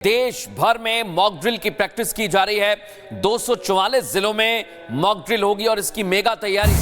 देश भर में मॉक ड्रिल की प्रैक्टिस की जा रही है। 244 जिलों में मॉक ड्रिल होगी और इसकी मेगा तैयारी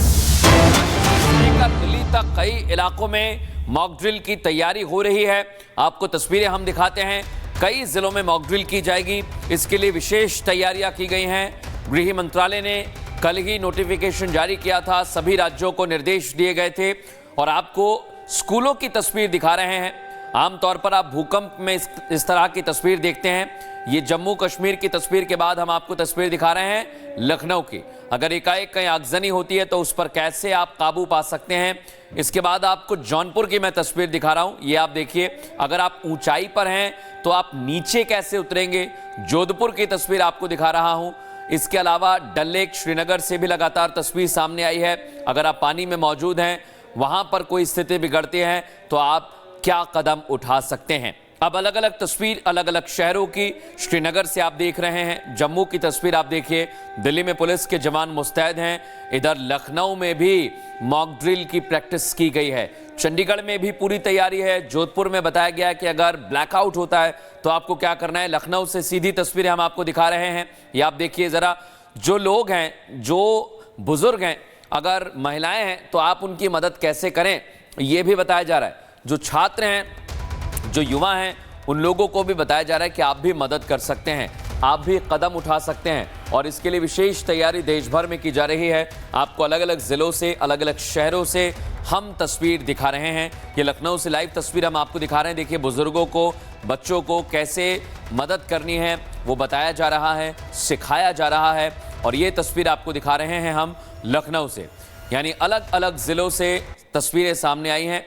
लेकर दिल्ली तक कई इलाकों में मॉक ड्रिल की तैयारी हो रही है। आपको तस्वीरें हम दिखाते हैं। कई जिलों में मॉक ड्रिल की जाएगी, इसके लिए विशेष तैयारियां की गई हैं। गृह मंत्रालय ने कल ही नोटिफिकेशन जारी किया था, सभी राज्यों को निर्देश दिए गए थे और आपको स्कूलों की तस्वीर दिखा रहे हैं। आमतौर पर आप भूकंप में इस तरह की तस्वीर देखते हैं। ये जम्मू कश्मीर की तस्वीर के बाद हम आपको तस्वीर दिखा रहे हैं लखनऊ की। अगर एकाएक कहीं आगजनी होती है तो उस पर कैसे आप काबू पा सकते हैं। इसके बाद आपको जौनपुर की मैं तस्वीर दिखा रहा हूं, ये आप देखिए। अगर आप ऊंचाई पर हैं तो आप नीचे कैसे उतरेंगे, जोधपुर की तस्वीर आपको दिखा रहा हूं। इसके अलावा डल लेक श्रीनगर से भी लगातार तस्वीर सामने आई है। अगर आप पानी में मौजूद हैं, वहां पर कोई स्थिति बिगड़ती है तो आप क्या कदम उठा सकते हैं। अब अलग अलग तस्वीर अलग अलग शहरों की, श्रीनगर से आप देख रहे हैं, जम्मू की तस्वीर आप देखिए। दिल्ली में पुलिस के जवान मुस्तैद हैं। इधर लखनऊ में भी मॉक ड्रिल की प्रैक्टिस की गई है। चंडीगढ़ में भी पूरी तैयारी है। जोधपुर में बताया गया कि अगर ब्लैकआउट होता है तो आपको क्या करना है। लखनऊ से सीधी तस्वीरें हम आपको दिखा रहे हैं। ये आप देखिए जरा, जो लोग हैं, जो बुजुर्ग हैं, अगर महिलाएं हैं तो आप उनकी मदद कैसे करें, ये भी बताया जा रहा है। जो छात्र हैं, जो युवा हैं, उन लोगों को भी बताया जा रहा है कि आप भी मदद कर सकते हैं, आप भी कदम उठा सकते हैं और इसके लिए विशेष तैयारी देश भर में की जा रही है। आपको अलग अलग जिलों से, अलग अलग शहरों से हम तस्वीर दिखा रहे हैं। ये लखनऊ से लाइव तस्वीर हम आपको दिखा रहे हैं। देखिए, बुजुर्गों को, बच्चों को कैसे मदद करनी है वो बताया जा रहा है, सिखाया जा रहा है। और ये तस्वीर आपको दिखा रहे हैं हम लखनऊ से, यानी अलग अलग जिलों से तस्वीरें सामने आई हैं।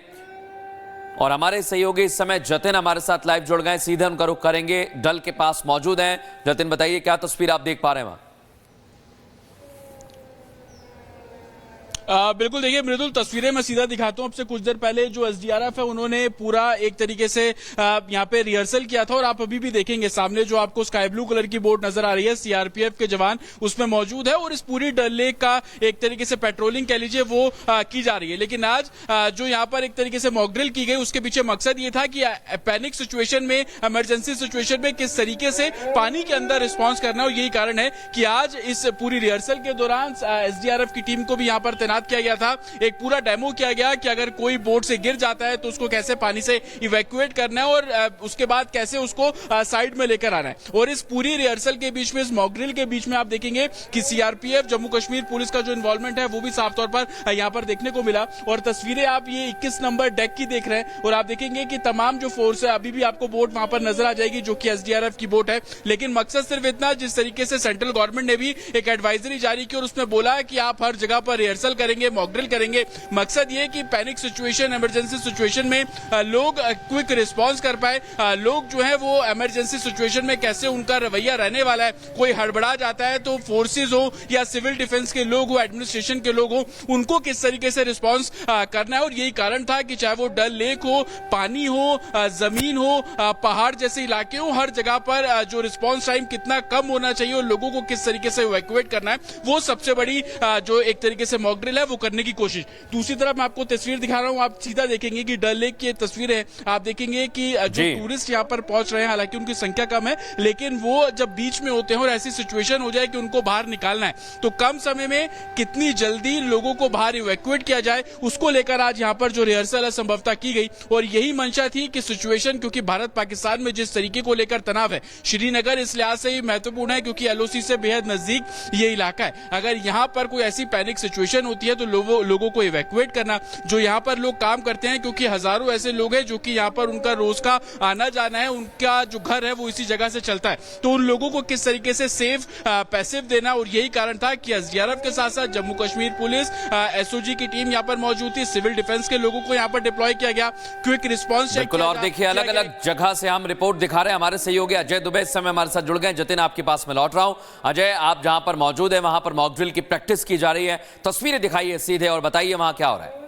और हमारे सहयोगी इस समय जतिन हमारे साथ लाइव जुड़ गए, सीधे उनका रुख करेंगे। डल के पास मौजूद हैं। जतिन, बताइए क्या तस्वीर आप देख पा रहे हैं वहां। बिल्कुल, देखिए मृदुल, तस्वीरें मैं सीधा दिखाता हूं। अब से कुछ देर पहले जो एसडीआरएफ है उन्होंने पूरा एक तरीके से यहां पे रिहर्सल किया था और आप अभी भी देखेंगे सामने जो आपको स्काई ब्लू कलर की बोट नजर आ रही है, सीआरपीएफ के जवान उसमें मौजूद है और इस पूरी डल लेक का एक तरीके से पेट्रोलिंग कह लीजिए वो की जा रही है। लेकिन आज जो यहाँ पर एक तरीके से मॉक ड्रिल की गई, उसके पीछे मकसद ये था कि पैनिक सिचुएशन में, इमरजेंसी सिचुएशन में किस तरीके से पानी के अंदर रिस्पॉन्स करना। और यही कारण है कि आज इस पूरी रिहर्सल के दौरान एसडीआरएफ की टीम को भी यहाँ पर तैनात किया गया था। एक पूरा डेमो किया गया कि अगर कोई बोट से गिर जाता है तो उसको कैसे पानी से इवैक्यूएट करना है और उसके बाद कैसे उसको साइड में लेकर आना है। और इस पूरी रिहर्सल के बीच में, इस मॉक ड्रिल के बीच में आप देखेंगे कि सीआरपीएफ, जम्मू कश्मीर पुलिस का जो इन्वॉल्वमेंट है वो भी साफ तौर पर यहाँ पर देखने को मिला। और तस्वीरें आप ये 21 नंबर डेक की देख रहे हैं और आप देखेंगे कि तमाम जो फोर्स है, अभी भी आपको बोट वहां पर नजर आ जाएगी जो कि एसडीआरएफ की बोट है। लेकिन मकसद सिर्फ इतना, जिस तरीके से सेंट्रल गवर्नमेंट ने भी एक एडवाइजरी जारी की और उसमें बोला है कि आप हर जगह पर रिहर्सल करेंगे, मॉक ड्रिल करेंगे। मकसद ये कि पैनिक सिचुएशन, इमरजेंसी सिचुएशन में लोग क्विक रिस्पांस कर पाए। लोग जो है वो इमरजेंसी सिचुएशन में कैसे उनका रवैया रहने वाला है। कोई हड़बड़ा जाता है तो फोर्सेस हो या सिविल डिफेंस के लोग हो, एडमिनिस्ट्रेशन के लोग हो, उनको किस तरीके से रिस्पांस करना है। और यही कारण था कि चाहे वो डल लेक हो, पानी हो, जमीन हो, पहाड़ जैसे इलाके हो, हर जगह पर जो रिस्पांस टाइम कितना कम होना चाहिए और लोगों को किस तरीके से इवैक्यूएट करना है, वो सबसे बड़ी जो एक तरीके से मॉक ड्रिल है वो करने की कोशिश। दूसरी तरफ मैं आपको तस्वीर दिखा रहा हूं, आप सीधा देखेंगे कि डल लेक की तस्वीर है। आप देखेंगे कि जो टूरिस्ट यहां पर पहुंच रहे हैं, हालांकि उनकी संख्या कम है, लेकिन वो जब बीच में होते हैं और ऐसी सिचुएशन हो जाए कि उनको बाहर निकालना है, तो कम समय में कितनी जल्दी लोगों को बाहर इवैक्यूएट किया जाए, उसको लेकर आज यहां पर जो रिहर्सल है संभवतः की गई। और यही मंशा थी कि सिचुएशन, क्योंकि भारत पाकिस्तान में जिस तरीके को लेकर तनाव है, श्रीनगर इस लिहाज से ही महत्वपूर्ण है क्योंकि एलओसी से बेहद नजदीक ये इलाका है। अगर यहां पर कोई ऐसी पैनिक सिचुएशन होती है तो लोगों को इवैक्यूएट करना, जो यहाँ पर लोग काम करते हैं, क्योंकि हजारों ऐसे लोग हैं जो कि यहाँ पर उनका रोज का आना जाना है, उनका जो घर है वो इसी जगह से चलता है, तो उन लोगों को किस तरीके से सेफ पैसिव देना। और यही कारण था कि एसडीआरएफ के साथ साथ जम्मू कश्मीर पुलिस, एसओजी की टीम यहाँ पर मौजूद थी, सिविल डिफेंस के लोगों को यहाँ पर डिप्लॉय किया गया, क्विक रिस्पॉन्स। बिल्कुल, और देखिए अलग अलग जगह से हम रिपोर्ट दिखा रहे हैं। हमारे सहयोगी अजय दुबे इस समय हमारे साथ जुड़ गए। जतिन, आपके पास में लौट रहा हूं। अजय, आप जहां पर मौजूद है वहां पर मॉक ड्रिल की प्रैक्टिस की जा रही है, तस्वीरें दिखाइए सीधे और बताइए वहां क्या हो रहा है।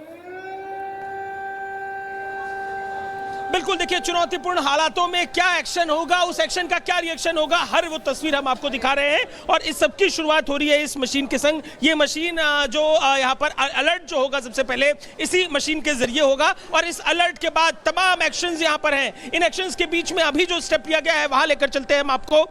बिल्कुल, देखिए चुनौतीपूर्ण हालातों में क्या एक्शन होगा, उस एक्शन का क्या रिएक्शन होगा, हर वो तस्वीर हम आपको दिखा रहे हैं। और इस सब की शुरुआत हो रही है इस मशीन के संग। ये मशीन जो यहाँ पर अलर्ट जो होगा सबसे पहले इसी मशीन के जरिए होगा, और इस अलर्ट के बाद तमाम एक्शंस यहाँ पर हैं। इन एक्शंस के बीच में अभी जो स्टेप लिया गया है वहाँ लेकर चलते हैं हम आपको।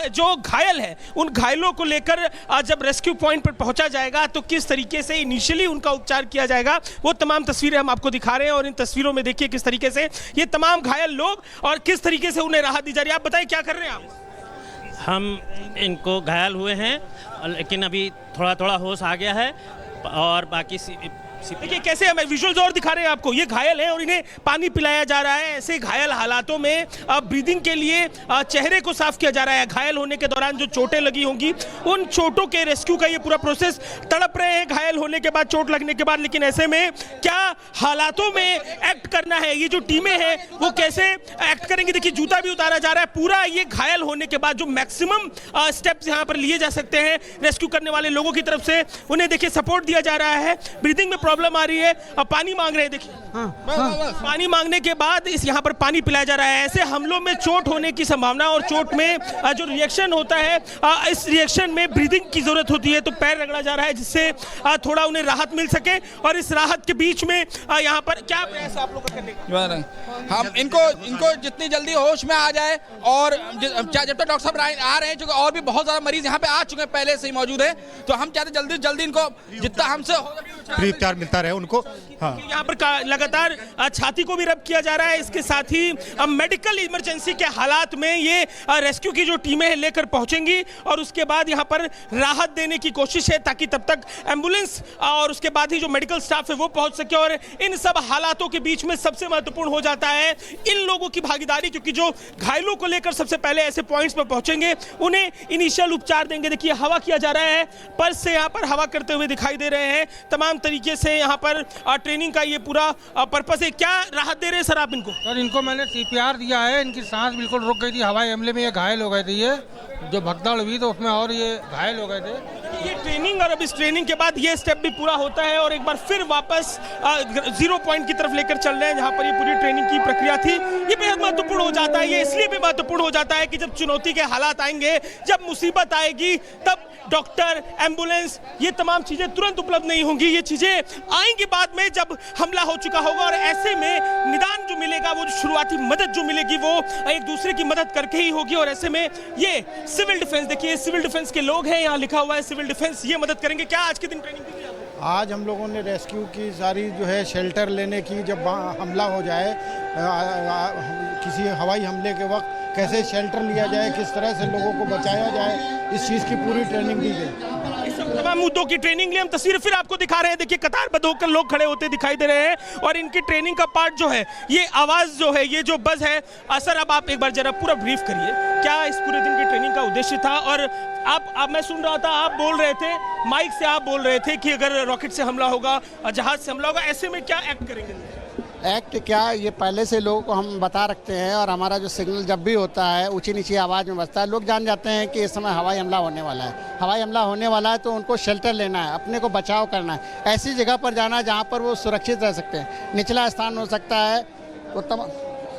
जो घायल है उन घायलों को लेकर जब रेस्क्यू पॉइंट पर पहुंचा जाएगा तो किस तरीके से इनिशियली उनका उपचार किया जाएगा, वो तमाम तस्वीरें हम आपको दिखा रहे हैं। और इन तस्वीरों में देखिए किस तरीके से ये तमाम घायल लोग और किस तरीके से उन्हें राहत दी जा रही है। आप बताइए क्या कर रहे हैं आप? हम इनको घायल हुए हैं, लेकिन अभी थोड़ा थोड़ा होश आ गया है। और बाकी देखिए कैसे हमें विजुअल्स और दिखा रहे हैं आपको। ये घायल हैं और इन्हें पानी पिलाया जा रहा है। ऐसे घायल हालातों में ब्रीदिंग के लिए चेहरे को साफ किया जा रहा है। घायल होने के दौरान जो चोटें लगी होंगी उन चोटों के रेस्क्यू का ये पूरा प्रोसेस। तड़प रहे हैं घायल होने के बाद, चोट लगने के बाद, लेकिन ऐसे में क्या हालातों में एक्ट करना है, ये जो टीमें हैं वो कैसे एक्ट करेंगी। देखिए जूता भी उतारा जा रहा है पूरा। ये घायल होने के बाद जो मैक्सिमम स्टेप्स यहाँ पर लिए जा सकते हैं रेस्क्यू करने वाले लोगों की तरफ से, उन्हें देखिए सपोर्ट दिया जा रहा है। ब्रीदिंग में प्रॉब्लम आ रही है, अब पानी मांग रहे हैं। देखिए पानी मांगने के बाद इस यहाँ पर पानी पिलाया जा रहा है। ऐसे हमलों में चोट होने की संभावना और चोट में जो रिएक्शन होता है, इस रिएक्शन में ब्रीदिंग की जरूरत होती है, तो पैर रगड़ा जा रहा है जिससे थोड़ा उन्हें राहत मिल सके। और इस राहत के बीच में यहाँ पर क्या प्रयास आप लोग करने का? हम इनको जितनी जल्दी होश में आ जाए, और जब तक डॉक्टर साहब आ रहे हैं, क्योंकि और भी बहुत ज्यादा मरीज यहाँ पे आ चुके हैं, पहले से ही मौजूद है, तो हम चाहते जल्दी जल्दी इनको जितना हमसे फ्री उपचार मिलता रहे उनको। हाँ, यहाँ पर लगातार छाती को भी रब किया जा रहा है। इसके साथ ही मेडिकल इमरजेंसी के हालात में ये रेस्क्यू की जो टीमें हैं लेकर पहुंचेंगी, और उसके बाद यहाँ पर राहत देने की कोशिश है ताकि तब तक एम्बुलेंस और उसके बाद ही जो मेडिकल स्टाफ है वो पहुंच सके। और इन सब हालातों के बीच में सबसे महत्वपूर्ण हो जाता है इन लोगों की भागीदारी, क्योंकि जो घायलों को लेकर सबसे पहले ऐसे पॉइंट्स पर पहुंचेंगे उन्हें इनिशियल उपचार देंगे। देखिए हवा किया जा रहा है, पर्स से यहाँ पर हवा करते हुए दिखाई दे रहे हैं। तमाम तरीके से यहाँ पर ट्रेनिंग का ये पूरा पर्पस है। क्या राहत दे रहे हैं सर आप इनको? सर इनको मैंने CPR दिया है, इनकी सांस बिल्कुल रुक गई थी, हवाई हमले में ये घायल हो गए थे। ये जो भगदड़ हुई तो उसमें और ये घायल हो गए थे। ये ट्रेनिंग, और अब इस ट्रेनिंग के बाद ये स्टेप भी पूरा होता है और एक बार फिर वापस 0 पॉइंट की तरफ लेकर चल रहे हैं जहां पर ये पूरी ट्रेनिंग की प्रक्रिया थी। ये बेहद महत्वपूर्ण हो जाता है। ये इसलिए भी महत्वपूर्ण हो जाता है कि जब चुनौती के हालात आएंगे, जब मुसीबत आएगी, तब डॉक्टर, एम्बुलेंस, ये तमाम चीजें तुरंत उपलब्ध नहीं होंगी। ये चीजें आएंगी बाद में जब हमला हो चुका होगा, और ऐसे में निदान जो मिलेगा, वो जो शुरुआती मदद जो मिलेगी, वो एक दूसरे की मदद करके ही होगी। और ऐसे में ये सिविल डिफेंस, देखिए सिविल डिफेंस के लोग हैं, यहाँ लिखा हुआ है सिविल डिफेंस, ये मदद करेंगे। क्या आज के दिन ट्रेनिंग दी? आज हम लोगों ने रेस्क्यू की सारी जो है शेल्टर लेने की, जब हमला हो जाए किसी हवाई हमले के वक्त कैसे शेल्टर लिया जाए, किस तरह से लोगों को बचाया जाए, इस चीज़ की पूरी ट्रेनिंग दी गई। इस तमाम मुद्दों की ट्रेनिंग लिए हम तस्वीर फिर आपको दिखा रहे हैं। देखिए कतारबद्ध होकर लोग खड़े होते दिखाई दे रहे हैं, और इनकी ट्रेनिंग का पार्ट जो है, ये आवाज़ जो है, ये जो बज है। सर अब आप एक बार जरा पूरा ब्रीफ करिए, क्या इस पूरे दिन की ट्रेनिंग का उद्देश्य था? और आप मैं सुन रहा था, आप बोल रहे थे माइक से, आप बोल रहे थे कि अगर रॉकेट से हमला होगा, जहाज से हमला होगा, ऐसे में क्या एक्ट करेंगे? एक्ट क्या, ये पहले से लोगों को हम बता रखते हैं, और हमारा जो सिग्नल जब भी होता है ऊंची नीची आवाज़ में बजता है, लोग जान जाते हैं कि इस समय हवाई हमला होने वाला है। हवाई हमला होने वाला है तो उनको शेल्टर लेना है, अपने को बचाव करना है, ऐसी जगह पर जाना है जहाँ पर वो सुरक्षित रह सकते हैं। निचला स्थान हो सकता है, वो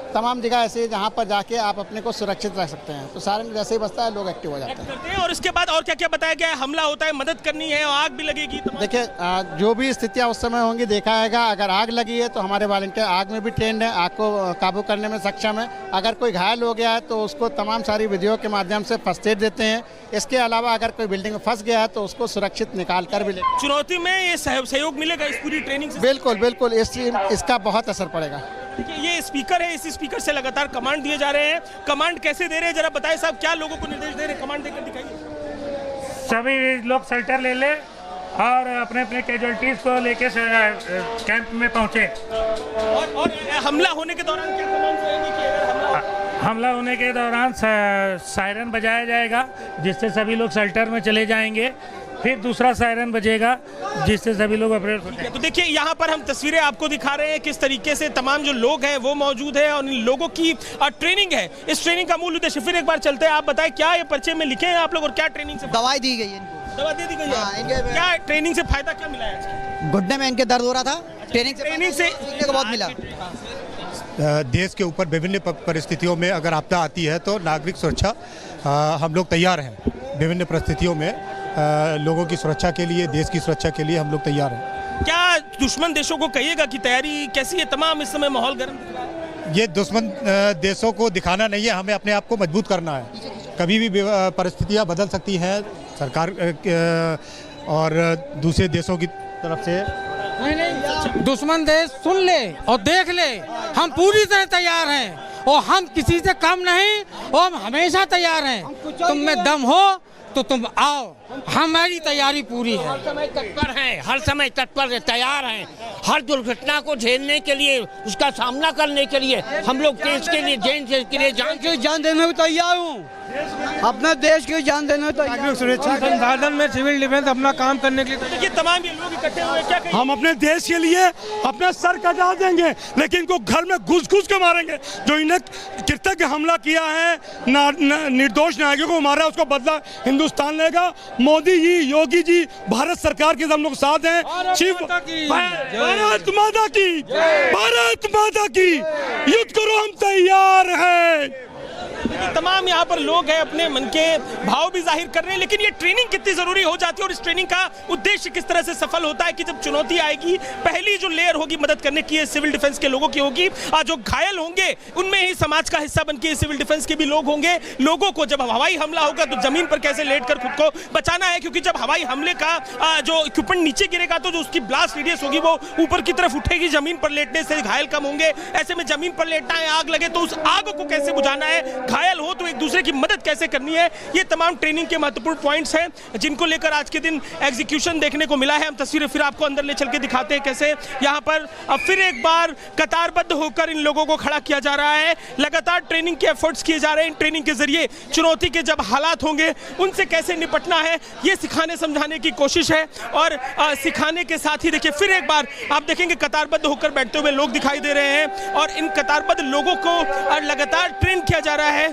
तमाम जगह ऐसे है जहाँ पर जाके आप अपने को सुरक्षित रख सकते हैं। तो सारे जैसे ही बसता है लोग एक्टिव हो जाते हैं। और इसके बाद और क्या क्या बताया गया है? हमला होता है, मदद करनी है, आग भी लगेगी। देखिए जो भी स्थितियाँ उस समय होंगी देखा जाएगा। अगर आग लगी है तो हमारे वॉलंटियर आग में भी ट्रेंड है, आग को काबू करने में सक्षम है। अगर कोई घायल हो गया है तो उसको तमाम सारी विधियों के माध्यम से फर्स्ट एड देते हैं। इसके अलावा अगर कोई बिल्डिंग में फंस गया है तो उसको सुरक्षित निकाल कर भी लेते हैं। चुनौती में ये सहयोग मिलेगा इस पूरी ट्रेनिंग से? बिल्कुल बिल्कुल, इसका बहुत असर पड़ेगा। देखिए ये स्पीकर है, इस स्पीकर से लगातार कमांड दिए जा रहे हैं। कमांड कैसे दे रहे हैं जरा बताएं साहब, क्या लोगों को निर्देश दे रहे हैं? कमांड देकर दिखाइए। सभी लोग शेल्टर ले ले और अपने अपने कैजुअलिटीज को लेके कैंप में पहुंचे। और हमला होने के दौरान क्या कमांड रहेगी कि अगर हमला होने के दौरान सायरन बजाया जाएगा, जिससे सभी लोग शेल्टर में चले जाएंगे। फिर दूसरा सायरन बजेगा, जिससे सभी लोग अपने। तो देखिए यहाँ पर हम तस्वीरें आपको दिखा रहे हैं किस तरीके से तमाम जो लोग हैं वो मौजूद है, और इन लोगों की ट्रेनिंग है। इस ट्रेनिंग का मूल उद्देश्य फिर एक बार चलते हैं। आप बताएं क्या ये पर्चे में लिखे हैं आप लोग, और क्या ट्रेनिंग से दवाई दी गई है इनको? दवा दे दी गई है। क्या ट्रेनिंग से फायदा क्या मिला है? घुटने में इनके दर्द हो रहा था, ट्रेनिंग से सीखने को बहुत मिला। देश के ऊपर विभिन्न परिस्थितियों में अगर आपदा आती है तो नागरिक सुरक्षा हम लोग तैयार हैं। विभिन्न परिस्थितियों में लोगों की सुरक्षा के लिए, देश की सुरक्षा के लिए हम लोग तैयार हैं। क्या दुश्मन देशों को कहिएगा कि तैयारी कैसी है? तमाम इस समय माहौल गर्म दिख रहा है। ये दुश्मन देशों को दिखाना नहीं है, हमें अपने आप को मजबूत करना है। कभी भी परिस्थितियाँ बदल सकती हैं सरकार और दूसरे देशों की तरफ से। नहीं, दुश्मन देश सुन ले और देख ले, हम पूरी तरह तैयार हैं और हम किसी से कम नहीं और हम हमेशा तैयार हैं। तुम में दम हो तो तुम आओ, हमारी तैयारी पूरी है। हर समय तत्पर तैयार हैं। हर दुर्घटना को झेलने के लिए, उसका सामना करने के लिए हम लोग देश के लिए जान देने को तैयार हूँ। अपना देश की जान देने को तैयार। सुरक्षा संसाधन में सिविल डिफेंस अपना काम करने के लिए देखिए तमाम ये लोग इकट्ठे हुए, क्या कहेंगे? हम अपने देश के लिए अपना सर कटा देंगे, लेकिन इनको घर में घुस के मारेंगे। जो इन्हें कृतज्ञ हमला किया है, निर्दोष नागरिकों को मारा, उसको बदला हिंदुस्तान लेगा। मोदी जी, योगी जी, भारत सरकार के हम लोग साथ हैं। शिव भारत माता की, भारत माता की, युद्ध करो, हम तैयार हैं। तमाम यहाँ पर लोग हैं, अपने मन के भाव भी जाहिर कर रहे हैं। लेकिन ये ट्रेनिंग कितनी जरूरी हो जाती है और इस ट्रेनिंग का उद्देश्य किस तरह से सफल होता है कि जब चुनौती आएगी, पहली जो लेयर होगी मदद करने की सिविल डिफेंस के लोगों की होगी। जो घायल होंगे उनमें ही समाज का हिस्सा बनके सिविल डिफेंस के भी लोग होंगे। लोगों को जब हवाई हमला होगा तो जमीन पर कैसे लेटकर खुद को बचाना है, क्योंकि जब हवाई हमले का जो इक्विपमेंट नीचे गिरेगा तो जो उसकी ब्लास्ट रेडियस होगी वो ऊपर की तरफ उठेगी। जमीन पर लेटने से घायल कम होंगे। ऐसे में जमीन पर लेटना है, आग लगे तो उस आग को कैसे बुझाना है, घायल हो तो एक दूसरे की मदद कैसे करनी है, ये तमाम ट्रेनिंग के महत्वपूर्ण पॉइंट्स हैं जिनको लेकर आज के दिन एग्जीक्यूशन देखने को मिला है। हम तस्वीरें फिर आपको अंदर ले चल के दिखाते हैं कैसे यहाँ पर अब फिर एक बार कतारबद्ध होकर इन लोगों को खड़ा किया जा रहा है। लगातार ट्रेनिंग के एफर्ट्स किए जा रहे हैं। इन ट्रेनिंग के जरिए चुनौती के जब हालात होंगे उनसे कैसे निपटना है ये सिखाने समझाने की कोशिश है। और सिखाने के साथ ही देखिए फिर एक बार आप देखेंगे कतारबद्ध होकर बैठते हुए लोग दिखाई दे रहे हैं और इन कतारबद्ध लोगों को लगातार ट्रेन किया जा रहा है।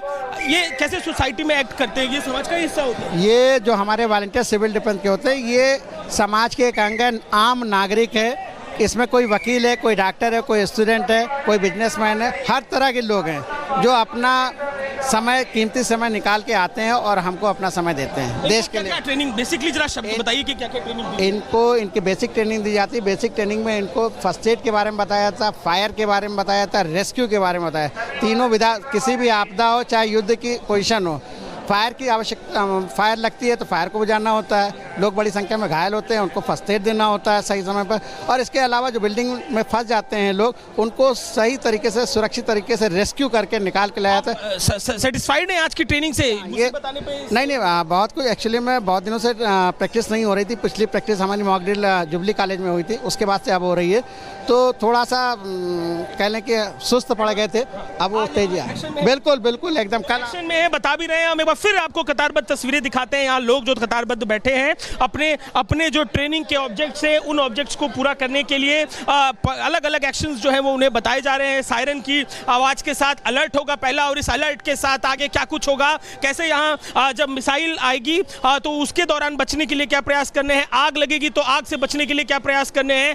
ये कैसे सोसाइटी में एक्ट करते हैं, ये समाज का हिस्सा होता है। ये जो हमारे वॉलंटियर सिविल डिफेंस के होते हैं, ये समाज के एक अंग है, आम नागरिक है। इसमें कोई वकील है, कोई डॉक्टर है, कोई स्टूडेंट है, कोई बिजनेसमैन है, हर तरह के लोग हैं जो अपना समय, कीमती समय निकाल के आते हैं और हमको अपना समय देते हैं देश के लिए। क्या ट्रेनिंग बेसिकली जरा शब्द बताइए कि क्या-क्या ट्रेनिंग इनको इनकी बेसिक ट्रेनिंग दी जाती है। बेसिक ट्रेनिंग में इनको फर्स्ट एड के बारे में बताया जाता है, फायर के बारे में बताया जाता है, रेस्क्यू के बारे में बताया। तीनों विधा, किसी भी आपदा हो, चाहे युद्ध की पोजीशन हो, फायर की आवश्यकता, फायर लगती है तो फायर को बुझाना होता है। लोग बड़ी संख्या में घायल होते हैं, उनको फर्स्ट एड देना होता है सही समय पर। और इसके अलावा जो बिल्डिंग में फंस जाते हैं लोग, उनको सही तरीके से, सुरक्षित तरीके से रेस्क्यू करके निकाल के लाया जाता है। सेटिस्फाइड हैं आज की ट्रेनिंग से? ये बताने पे नहीं, बहुत कुछ एक्चुअली में बहुत दिनों से प्रैक्टिस नहीं हो रही थी। पिछली प्रैक्टिस हमारी मॉक ड्रिल जुबली कॉलेज में हुई थी, उसके बाद से अब हो रही है। तो थोड़ा सा कह लें कि सुस्त पड़ गए थे, अब वो तेजी आ। बिल्कुल बिल्कुल एकदम एक्शन में है, बता भी रहे हैं हम। एक बार फिर आपको कतारबद्ध तस्वीरें दिखाते हैं। यहाँ लोग जो कतारबद्ध बैठे हैं अपने जो ट्रेनिंग के ऑब्जेक्ट्स हैं उन ऑब्जेक्ट्स को पूरा करने के लिए अलग अलग एक्शंस जो है वो उन्हें बताए जा रहे हैं। सायरन की आवाज के साथ अलर्ट होगा पहला, और इस अलर्ट के साथ आगे क्या कुछ होगा, कैसे यहाँ जब मिसाइल आएगी तो उसके दौरान बचने के लिए क्या प्रयास करने हैं, आग लगेगी तो आग से बचने के लिए क्या प्रयास करने हैं।